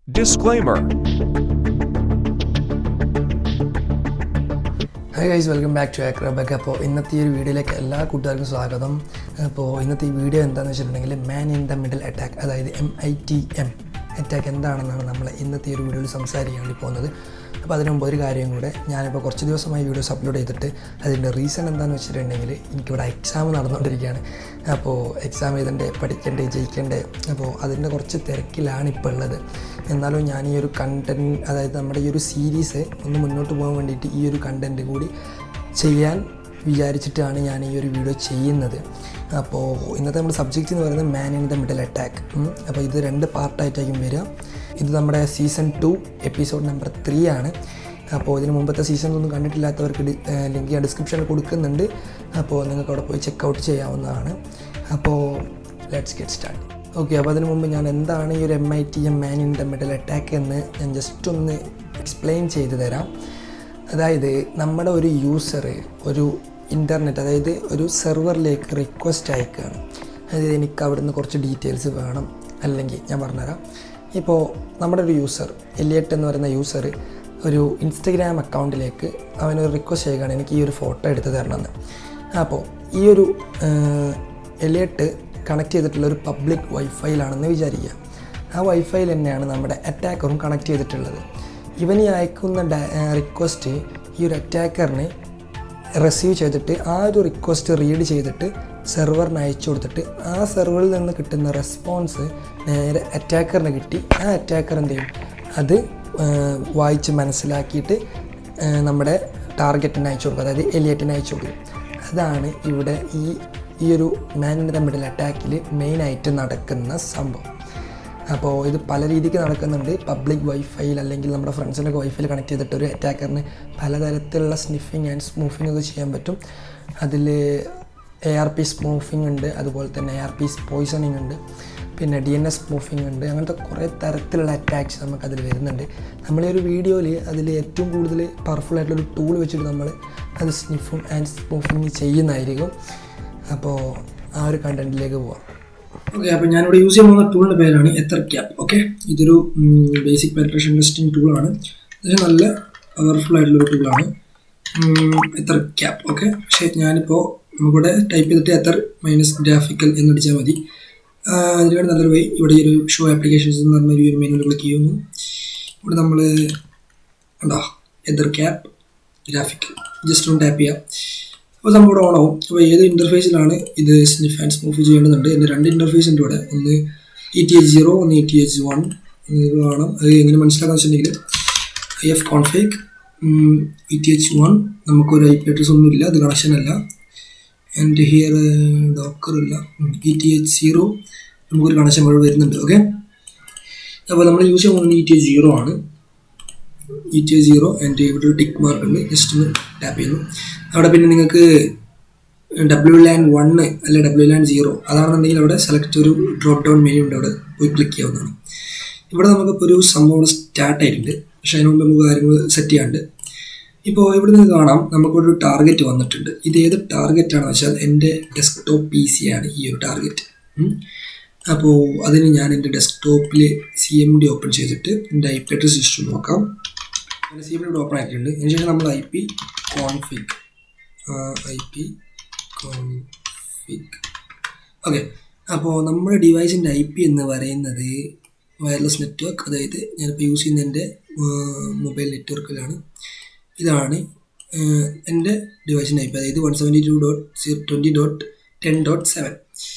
Disclaimer. Hi guys, welcome back to AcraBug. അപ്പോൾ ഇന്നത്തെ ഈ ഒരു വീഡിയോയിലേക്ക് എല്ലാ കൂട്ടുകാർക്കും സ്വാഗതം. അപ്പോൾ ഇന്നത്തെ ഈ വീഡിയോ എന്താണെന്ന് വെച്ചിട്ടുണ്ടെങ്കിൽ man in the middle attack, അതായത് MITM അറ്റാക്ക് എന്താണെന്നാണ് നമ്മൾ ഇന്നത്തെ ഈ ഒരു വീഡിയോയിൽ സംസാരിക്കാൻ വേണ്ടി പോകുന്നത്. അപ്പോൾ അതിന് മുമ്പ് ഒരു കാര്യം കൂടെ, ഞാനിപ്പോൾ കുറച്ച് ദിവസമായി വീഡിയോസ് അപ്ലോഡ് ചെയ്തിട്ട് അതിൻ്റെ റീസൺ എന്താണെന്ന് വെച്ചിട്ടുണ്ടെങ്കിൽ എനിക്കിവിടെ എക്സാം നടന്നുകൊണ്ടിരിക്കുകയാണ്. അപ്പോൾ എക്സാം എഴുതണ്ടേ, പഠിക്കണ്ടേ, ജയിക്കണ്ടേ, അപ്പോൾ അതിൻ്റെ കുറച്ച് തിരക്കിലാണ് ഇപ്പോൾ ഉള്ളത്. എന്നാലും ഞാൻ ഈ ഒരു കണ്ടൻറ്റ്, അതായത് നമ്മുടെ ഈ ഒരു സീരീസ് ഒന്ന് മുന്നോട്ട് പോകാൻ വേണ്ടിയിട്ട് ഈ ഒരു കണ്ടൻറ്റ് കൂടി ചെയ്യാൻ വിചാരിച്ചിട്ടാണ് ഞാൻ ഈ ഒരു വീഡിയോ ചെയ്യുന്നത്. അപ്പോൾ ഇന്നത്തെ നമ്മുടെ സബ്ജക്റ്റ് എന്ന് പറയുന്നത് man in the middle attack. അപ്പോൾ ഇത് 2 പാർട്ടായിട്ടായിരിക്കും വരിക. ഇത് നമ്മുടെ സീസൺ 2 എപ്പിസോഡ് നമ്പർ 3 ആണ്. അപ്പോൾ ഇതിന് മുമ്പത്തെ സീസൺസൊന്നും കണ്ടിട്ടില്ലാത്തവർക്ക് ലിങ്ക് ഞാൻ ഡിസ്ക്രിപ്ഷനിൽ കൊടുക്കുന്നുണ്ട്. അപ്പോൾ നിങ്ങൾക്ക് അവിടെ പോയി ചെക്കൗട്ട് ചെയ്യാവുന്നതാണ്. അപ്പോൾ ലെറ്റ്സ് ഗെറ്റ് സ്റ്റാർട്ട്. ഓക്കെ, അപ്പോൾ അതിന് മുമ്പ് ഞാൻ എന്താണ് ഈ ഒരു MITM man in the middle attack എന്ന് ഞാൻ ജസ്റ്റ് ഒന്ന് എക്സ്പ്ലെയിൻ ചെയ്തു തരാം. അതായത് നമ്മുടെ ഒരു യൂസർ ഒരു ഇൻ്റർനെറ്റ്, അതായത് ഒരു സെർവറിലേക്ക് റിക്വസ്റ്റ് അയക്കുകയാണ്. അതായത് എനിക്ക് അവിടുന്ന് കുറച്ച് ഡീറ്റെയിൽസ് വേണം, അല്ലെങ്കിൽ ഞാൻ പറഞ്ഞുതരാം. ഇപ്പോൾ നമ്മുടെ ഒരു യൂസർ എലിയട്ട് എന്ന് പറയുന്ന യൂസർ ഒരു ഇൻസ്റ്റഗ്രാം അക്കൗണ്ടിലേക്ക് അവനൊരു റിക്വസ്റ്റ് ചെയ്യുകയാണ്, എനിക്ക് ഈ ഒരു ഫോട്ടോ എടുത്ത് തരണമെന്ന്. അപ്പോൾ ഈ ഒരു എലിയട്ട് കണക്ട് ചെയ്തിട്ടുള്ള ഒരു പബ്ലിക് വൈഫൈയിലാണെന്ന് വിചാരിക്കുക. ആ വൈഫൈയിൽ തന്നെയാണ് നമ്മുടെ അറ്റാക്കറും കണക്ട് ചെയ്തിട്ടുള്ളത്. ഇവൻ ഈ അയക്കുന്ന റിക്വസ്റ്റ് ഈ ഒരു അറ്റാക്കറിന് റിസീവ് ചെയ്തിട്ട് ആ ഒരു റിക്വസ്റ്റ് റീഡ് ചെയ്തിട്ട് സെർവറിന് അയച്ചു കൊടുത്തിട്ട് ആ സെർവറിൽ നിന്ന് കിട്ടുന്ന റെസ്പോൺസ് നേരെ അറ്റാക്കറിന് കിട്ടി. ആ അറ്റാക്കർ എന്ത് ചെയ്യും, അത് വായിച്ച് മനസ്സിലാക്കിയിട്ട് നമ്മുടെ ടാർഗറ്റിന് അയച്ചു കൊടുക്കും, അതായത് എലിയറ്റിന് അയച്ചു കൊടുക്കും. അതാണ് ഇവിടെ ഈ ഒരു മാൻ ഇൻ ദ മിഡിൽ അറ്റാക്കിൽ മെയിനായിട്ട് നടക്കുന്ന സംഭവം. അപ്പോൾ ഇത് പല രീതിക്ക് നടക്കുന്നുണ്ട്. പബ്ലിക് വൈഫൈയിൽ അല്ലെങ്കിൽ നമ്മുടെ ഫ്രണ്ട്സിൻ്റെ വൈഫൈയിൽ കണക്ട് ചെയ്തിട്ട് ഒരു അറ്റാക്കറിന് പലതരത്തിലുള്ള സ്നിഫിങ് ആൻഡ് സ്മൂഫിങ് ഒക്കെ ചെയ്യാൻ പറ്റും. അതിൽ ARP സ്മൂഫിങ് ഉണ്ട്, അതുപോലെ തന്നെ ARP പോയ്സണിങ് ഉണ്ട്, പിന്നെ DNS സ്മൂഫിങ് ഉണ്ട്. അങ്ങനത്തെ കുറേ തരത്തിലുള്ള അറ്റാക്സ് നമുക്കതിൽ വരുന്നുണ്ട്. നമ്മളീ ഒരു വീഡിയോയിൽ അതിൽ ഏറ്റവും കൂടുതൽ പവർഫുൾ ആയിട്ടുള്ളൊരു ടൂൾ വെച്ചിട്ട് നമ്മൾ അത് സ്നിഫും ആൻഡ് സ്മൂഫിങ് ചെയ്യുന്നതായിരിക്കും. അപ്പോൾ ആ ഒരു കണ്ടൻറ്റിലേക്ക് പോവാം. ഓക്കെ, അപ്പോൾ ഞാനിവിടെ യൂസ് ചെയ്യാൻ പോകുന്ന ടൂളിൻ്റെ പേരാണ് AcraBug. ഓക്കെ, ഇതൊരു ബേസിക് പെനിട്രേഷൻ ടെസ്റ്റിംഗ് ടൂളാണ്. ഇത് നല്ല പവർഫുൾ ആയിട്ടുള്ളൊരു ടൂളാണ് AcraBug. ഓക്കെ, പക്ഷേ ഞാനിപ്പോൾ നമുക്കിവിടെ ടൈപ്പ് ചെയ്തിട്ട് -graphical എന്നടിച്ചാൽ മതി. അതിനുവേണ്ടി നല്ലൊരു വഴി, ഇവിടെ ഈ ഒരു ഷോ ആപ്ലിക്കേഷൻസ് എന്ന് പറഞ്ഞ ഒരു മെനുവിൽ ക്ലിക്ക് ചെയ്യുന്നു. ഇവിടെ നമ്മൾ ഉണ്ടോ AcraBug ജസ്റ്റ് ഒന്ന് ടാപ്പ് ചെയ്യാം. അപ്പോൾ സംഭവം ഇവിടെ ഓണാവും. അപ്പോൾ ഏത് ഇൻ്റർഫേസിലാണ് ഇത് സ്നിഫ് ആൻഡ് സ്മൂഫ് ചെയ്യേണ്ടതുണ്ട്. എൻ്റെ 2 ഇൻ്റർഫേസ് ഉണ്ട് ഇവിടെ, ഒന്ന് ETH0, ഒന്ന് ETH1 കാണാം. അത് എങ്ങനെ മനസ്സിലാക്കാന്ന് വെച്ചിട്ടുണ്ടെങ്കിൽ ifconfig ETH1 നമുക്കൊരു IP അഡ്രസ് ഒന്നുമില്ല, അത് കണക്ഷൻ അല്ല. ആൻഡ് ഹിയർ ഡോക്കർ ഇല്ല. ETH0 നമുക്കൊരു കണക്ഷൻ ഇവിടെ വരുന്നുണ്ട്. ഓക്കെ, അപ്പോൾ നമ്മൾ യൂസ് ചെയ്യാൻ പോകുന്നത് ETH0 ആണ്. ETH0 ആൻഡ് ഇവിടെ ഒരു ടിക്ക് മാർക്ക് ഉണ്ട്, ജസ്റ്റ് ഒന്ന് ടാപ്പ് ചെയ്യുന്നു. അവിടെ പിന്നെ നിങ്ങൾക്ക് WLAN 1 അല്ലെ WLAN 0 അതാണെന്നുണ്ടെങ്കിൽ അവിടെ സെലക്ട് ഒരു ഡ്രോപ്പ് ഡൗൺ മെനു ഉണ്ട്, അവിടെ പോയി ക്ലിക്ക് ചെയ്യാവുന്നതാണ്. ഇവിടെ നമുക്കിപ്പോൾ ഒരു സംഭവം സ്റ്റാർട്ട് ആയിട്ടുണ്ട്, പക്ഷേ അതിന് മുമ്പ് നമുക്ക് കാര്യങ്ങൾ സെറ്റ് ചെയ്യാണ്ട്. ഇപ്പോൾ ഇവിടെ നിന്ന് കാണാം നമുക്കൊരു ടാർഗറ്റ് വന്നിട്ടുണ്ട്. ഇത് ഏത് ടാർഗറ്റാണെന്ന് വെച്ചാൽ എൻ്റെ ഡെസ്ക്ടോപ്പ് PC ആണ് ഈ ഒരു ടാർഗറ്റ്. അപ്പോൾ അതിന് ഞാൻ എൻ്റെ ഡെസ്ക്ടോപ്പിൽ CMD ഓപ്പൺ ചെയ്തിട്ട് എൻ്റെ IP അഡ്രസ് സിസ്റ്റം നോക്കാം. CMD ഓപ്പൺ ആക്കിയിട്ടുണ്ട്. അതിനുശേഷം നമ്മൾ IP config. ഓക്കെ, അപ്പോൾ നമ്മുടെ ഡിവൈസിൻ്റെ IP എന്ന് പറയുന്നത് വയർലെസ് നെറ്റ്വർക്ക്, അതായത് ഞാനിപ്പോൾ യൂസ് ചെയ്യുന്ന എൻ്റെ മൊബൈൽ നെറ്റ്വർക്കിലാണ്. ഇതാണ് എൻ്റെ ഡിവൈസിൻ്റെ IP, അതായത് 172.20.10.7.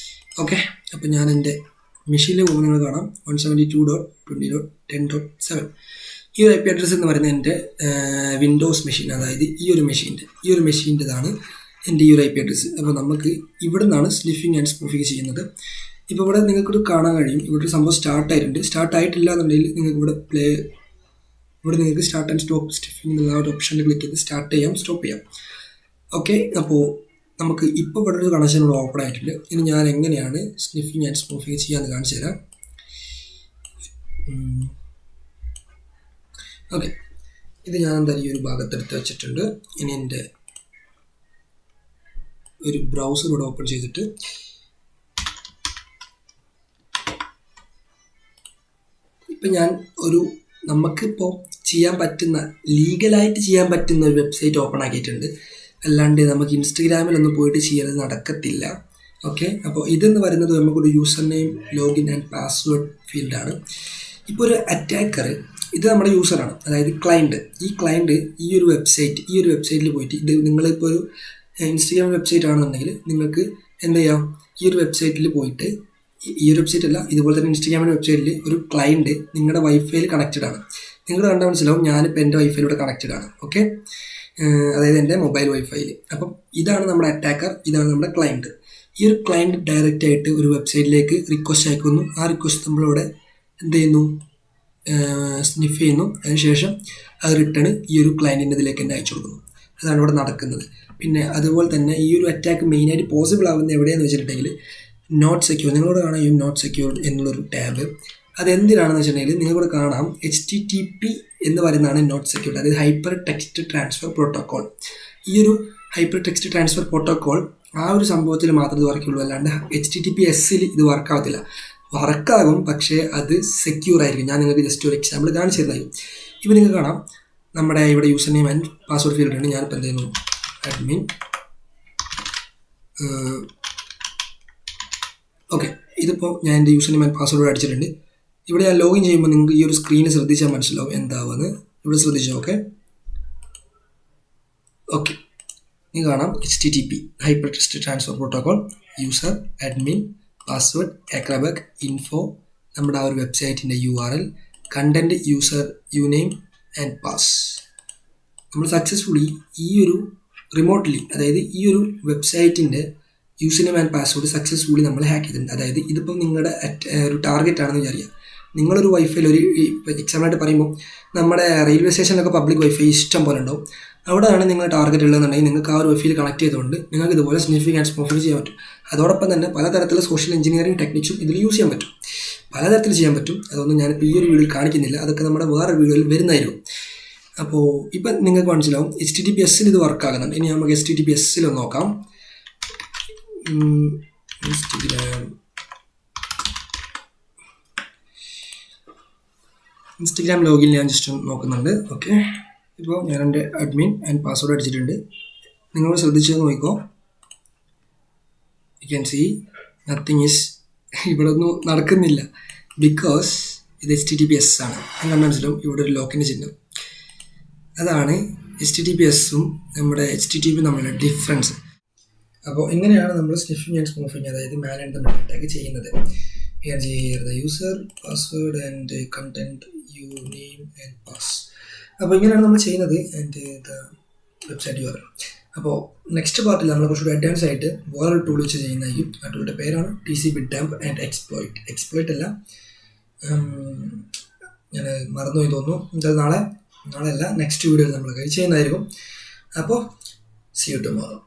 ഓക്കെ, അപ്പോൾ ഞാൻ എൻ്റെ മെഷീനിൽ പോകുന്നത് കാണാം 172.20.10.7. ഈ ഒരു IP അഡ്രസ്സ് എന്ന് പറയുന്നത് എൻ്റെ വിൻഡോസ് മെഷീൻ, അതായത് ഈ ഒരു മെഷീൻ്റെതാണ് എൻ്റെ ഈ ഒരു IP അഡ്രസ്സ്. അപ്പോൾ നമുക്ക് ഇവിടെ നിന്നാണ് സ്നിഫിങ് ആൻഡ് സ്മൂഫിങ് ചെയ്യുന്നത്. ഇപ്പോൾ ഇവിടെ നിങ്ങൾക്കൊരു കാണാൻ കഴിയും, ഇവിടെ ഒരു സംഭവം സ്റ്റാർട്ടായിട്ടുണ്ട്. സ്റ്റാർട്ടായിട്ടില്ല എന്നുണ്ടെങ്കിൽ നിങ്ങൾക്ക് ഇവിടെ നിങ്ങൾക്ക് സ്റ്റാർട്ട് ആൻഡ് സ്റ്റോപ്പ് സ്നിഫിങ് എന്നുള്ള ഒരു ഓപ്ഷനിൽ ക്ലിക്ക് ചെയ്ത് സ്റ്റാർട്ട് ചെയ്യാം, സ്റ്റോപ്പ് ചെയ്യാം. ഓക്കെ, അപ്പോൾ നമുക്ക് ഇപ്പോൾ ഇവിടെ ഒരു കണക്ഷൻ ഇവിടെ ഓപ്പൺ ആയിട്ടുണ്ട്. ഇനി ഞാൻ എങ്ങനെയാണ് സ്നിഫിങ് ആൻഡ് സ്മൂഫിങ് ചെയ്യാമെന്ന് കാണിച്ചു തരാം. ഓക്കെ, ഇത് ഞാൻ എന്തായാലും ഈ ഒരു ഭാഗത്തെടുത്ത് വെച്ചിട്ടുണ്ട്. ഇനി എൻ്റെ ഒരു ബ്രൗസർ ഇവിടെ ഓപ്പൺ ചെയ്തിട്ട് ഇപ്പം ഞാൻ നമുക്കിപ്പോൾ ചെയ്യാൻ പറ്റുന്ന ലീഗലായിട്ട് ചെയ്യാൻ പറ്റുന്ന ഒരു വെബ്സൈറ്റ് ഓപ്പൺ ആക്കിയിട്ടുണ്ട്. അല്ലാണ്ട് നമുക്ക് ഇൻസ്റ്റഗ്രാമിലൊന്നും പോയിട്ട് ചെയ്യണത് നടക്കത്തില്ല. ഓക്കെ, അപ്പോൾ ഇതെന്ന് പറയുന്നത് നമുക്കൊരു user name, login and password ഫീൽഡാണ്. ഇപ്പോൾ ഒരു അറ്റാക്കർ, ഇത് നമ്മുടെ യൂസറാണ്, അതായത് ക്ലയൻറ്റ്. ഈ ക്ലയൻറ്റ് ഈ ഒരു വെബ്സൈറ്റിൽ പോയിട്ട്, ഇത് നിങ്ങളിപ്പോൾ ഒരു ഇൻസ്റ്റഗ്രാം വെബ്സൈറ്റ് ആണെന്നുണ്ടെങ്കിൽ നിങ്ങൾക്ക് എന്ത് ചെയ്യാം, ഈ ഒരു വെബ്സൈറ്റിൽ പോയിട്ട്, ഈ ഒരു വെബ്സൈറ്റ് അല്ല, ഇതുപോലെ തന്നെ ഇൻസ്റ്റഗ്രാമിൻ്റെ വെബ്സൈറ്റിൽ ഒരു ക്ലയൻറ്റ് നിങ്ങളുടെ വൈഫൈയിൽ കണക്റ്റഡ് ആണ്. നിങ്ങൾ കണ്ടാൽ മനസ്സിലാവും, ഞാനിപ്പോൾ എൻ്റെ വൈഫൈയിലൂടെ കണക്റ്റഡ് ആണ്. ഓക്കെ, അതായത് എൻ്റെ മൊബൈൽ വൈഫൈയിൽ. അപ്പം ഇതാണ് നമ്മുടെ അറ്റാക്കർ, ഇതാണ് നമ്മുടെ ക്ലയൻറ്റ്. ഈ ഒരു ക്ലയൻറ്റ് ഡയറക്റ്റ് ആയിട്ട് ഒരു വെബ്സൈറ്റിലേക്ക് റിക്വസ്റ്റ് അയക്കുന്നു. ആ റിക്വസ്റ്റ് നമ്മളിവിടെ എന്ത് ചെയ്യുന്നു, സ്നിഫ് ചെയ്യുന്നു. അതിനുശേഷം അത് റിട്ടേൺ ഈ ഒരു ക്ലയൻറ്റിൻ്റെ ഇതിലേക്ക് തന്നെ അയച്ചു കൊടുക്കുന്നു. അതാണ് ഇവിടെ നടക്കുന്നത്. പിന്നെ അതുപോലെ തന്നെ ഈ ഒരു അറ്റാക്ക് മെയിനായിട്ട് പോസിബിൾ ആകുന്നത് എവിടെയെന്ന് വെച്ചിട്ടുണ്ടെങ്കിൽ നോട്ട് സെക്യൂർ. നിങ്ങളോട് കാണാം ഈ നോട്ട് സെക്യൂർ എന്നുള്ളൊരു ടാബ്. അതെന്തിനാണെന്ന് വെച്ചിട്ടുണ്ടെങ്കിൽ നിങ്ങളിവിടെ കാണാം HTTP എന്ന് പറയുന്നതാണ് നോട്ട് സെക്യൂർ, അതായത് ഹൈപ്പർ ടെക്സ്റ്റ് ട്രാൻസ്ഫർ പ്രോട്ടോക്കോൾ. ഈ ഒരു ഹൈപ്പർ ടെക്സ്റ്റ് ട്രാൻസ്ഫർ പ്രോട്ടോക്കോൾ ആ ഒരു സംഭവത്തിൽ മാത്രമേ ഇത് വർക്കുള്ളൂ, അല്ലാണ്ട് HTTPSൽ ഇത് വർക്കാവത്തില്ല. വർക്കാകും, പക്ഷേ അത് സെക്യൂർ ആയിരിക്കും. ഞാൻ നിങ്ങൾക്ക് ജസ്റ്റ് ഒരു എക്സാമ്പിൾ കാണിച്ചു തരുന്നതായിരിക്കും. ഇപ്പോൾ നിങ്ങൾക്ക് കാണാം നമ്മുടെ ഇവിടെ user name and password field ഉണ്ട്. ഞാനിപ്പോൾ എന്ത് ചെയ്യുന്നു, അഡ്മിൻ. ഓക്കെ, ഇതിപ്പോൾ ഞാൻ എൻ്റെ യൂസർ നെയിം ആൻഡ് പാസ്വേഡ് അടിച്ചിട്ടുണ്ട്. ഇവിടെ ഞാൻ ലോഗിൻ ചെയ്യുമ്പോൾ നിങ്ങൾക്ക് ഈ ഒരു സ്ക്രീന് ശ്രദ്ധിച്ചാൽ മനസ്സിലാവും എന്താവുമെന്ന്. ഇവിടെ ശ്രദ്ധിച്ചോ. ഓക്കെ, നിങ്ങൾ കാണാം HTTP hyper text transfer protocol, user, admin, password, AcraBug, info, നമ്മുടെ ആ ഒരു വെബ്സൈറ്റിൻ്റെ URL, content, user, name and pass. നമ്മൾ സക്സസ്ഫുള്ളി ഈ ഒരു റിമോട്ട്ലി, അതായത് ഈ ഒരു വെബ്സൈറ്റിൻ്റെ user name and password successfully നമ്മൾ ഹാക്ക് ചെയ്തിട്ടുണ്ട്. അതായത് ഇതിപ്പം നിങ്ങളുടെ ഒരു ടാർഗറ്റ് ആണെന്ന് വിചാരിക്കുക. നിങ്ങളൊരു വൈഫൈയിൽ എക്സാമ്പിളായിട്ട് പറയുമ്പോൾ നമ്മുടെ റെയിൽവേ സ്റ്റേഷനിലൊക്കെ പബ്ലിക് വൈഫൈ ഇഷ്ടം പോലെ ഉണ്ടാവും. അവിടെയാണ് നിങ്ങൾ ടാർഗറ്റ് ഉള്ളതെന്നുണ്ടെങ്കിൽ നിങ്ങൾക്ക് ആ ഒരു വൈഫൈയിൽ കണക്ട് ചെയ്തുകൊണ്ട് നിങ്ങൾക്ക് ഇതുപോലെ സ്നിഫിങ് ആൻഡ് സ്മോഫിങ് ചെയ്യാൻ പറ്റും. അതോടൊപ്പം തന്നെ പലതരത്തിലുള്ള സോഷ്യൽ എഞ്ചിനീയറിംഗ് ടെക്നിക്സും ഇതിൽ യൂസ് ചെയ്യാൻ പറ്റും, പലതരത്തിൽ ചെയ്യാൻ പറ്റും. അതൊന്നും ഞാനിപ്പോൾ ഈ ഒരു വീഡിയോയിൽ കാണിക്കുന്നില്ല, അതൊക്കെ നമ്മുടെ വേറെ വീഡിയോയിൽ വരുന്നതായിരിക്കും. അപ്പോൾ ഇപ്പം നിങ്ങൾക്ക് മനസ്സിലാവും HTTPSൽ ഇത് വർക്കാകുന്നുണ്ട്. ഇനി നമുക്ക് HTTPSൽ ഒന്ന് നോക്കാം. ഇൻസ്റ്റഗ്രാം ലോഗിൻ ഞാൻ ജസ്റ്റ് നോക്കുന്നുണ്ട്. ഓക്കെ, ഇപ്പോൾ ഞാൻ എൻ്റെ അഡ്മിൻ ആൻഡ് പാസ്വേഡ് അടിച്ചിട്ടുണ്ട്. നിങ്ങൾ ശ്രദ്ധിച്ചു നോക്കിക്കോ. You can see nothing is, ഇവിടെ ഒന്നും നടക്കുന്നില്ല. ബിക്കോസ് ഇത് HTTPS ആണ്. നിങ്ങൾ മനസ്സിലാവും ഇവിടെ ഒരു ലോക്കിൻ്റെ ചിഹ്നം. അതാണ് HTTPSും നമ്മുടെ HTTP തമ്മിലുള്ള ഡിഫറൻസ്. അപ്പോൾ ഇങ്ങനെയാണ് നമ്മൾ സ്നിഫിങ് ആൻഡ് സ്മൂഫിങ്, അതായത് മാൻ ആൻഡ് ദ മിഡിൽ അറ്റാക്ക് ചെയ്യുന്നത്. You can see here the user, password and content, name and pass. അപ്പോൾ ഇങ്ങനെയാണ് നമ്മൾ ചെയ്യുന്നത്. And the website URL. അപ്പോൾ നെക്സ്റ്റ് പാർട്ടിൽ നമ്മൾ കുറച്ചുകൂടി അഡ്വാൻസ് ആയിട്ട് വേറൊരു ടൂൾ വെച്ച് ചെയ്യുന്നതായിരിക്കും. ആ ടൂളിൻ്റെ പേരാണ് TCP-dump ആൻഡ് എക്സ്പ്ലോയിറ്റ് അല്ല, ഞാൻ മറന്നുപോയി തോന്നുന്നു. എന്തായാലും നാളെ അല്ല നെക്സ്റ്റ് വീഡിയോയിൽ നമ്മൾ ചെയ്യുന്നതായിരിക്കും. അപ്പോൾ see you tomorrow.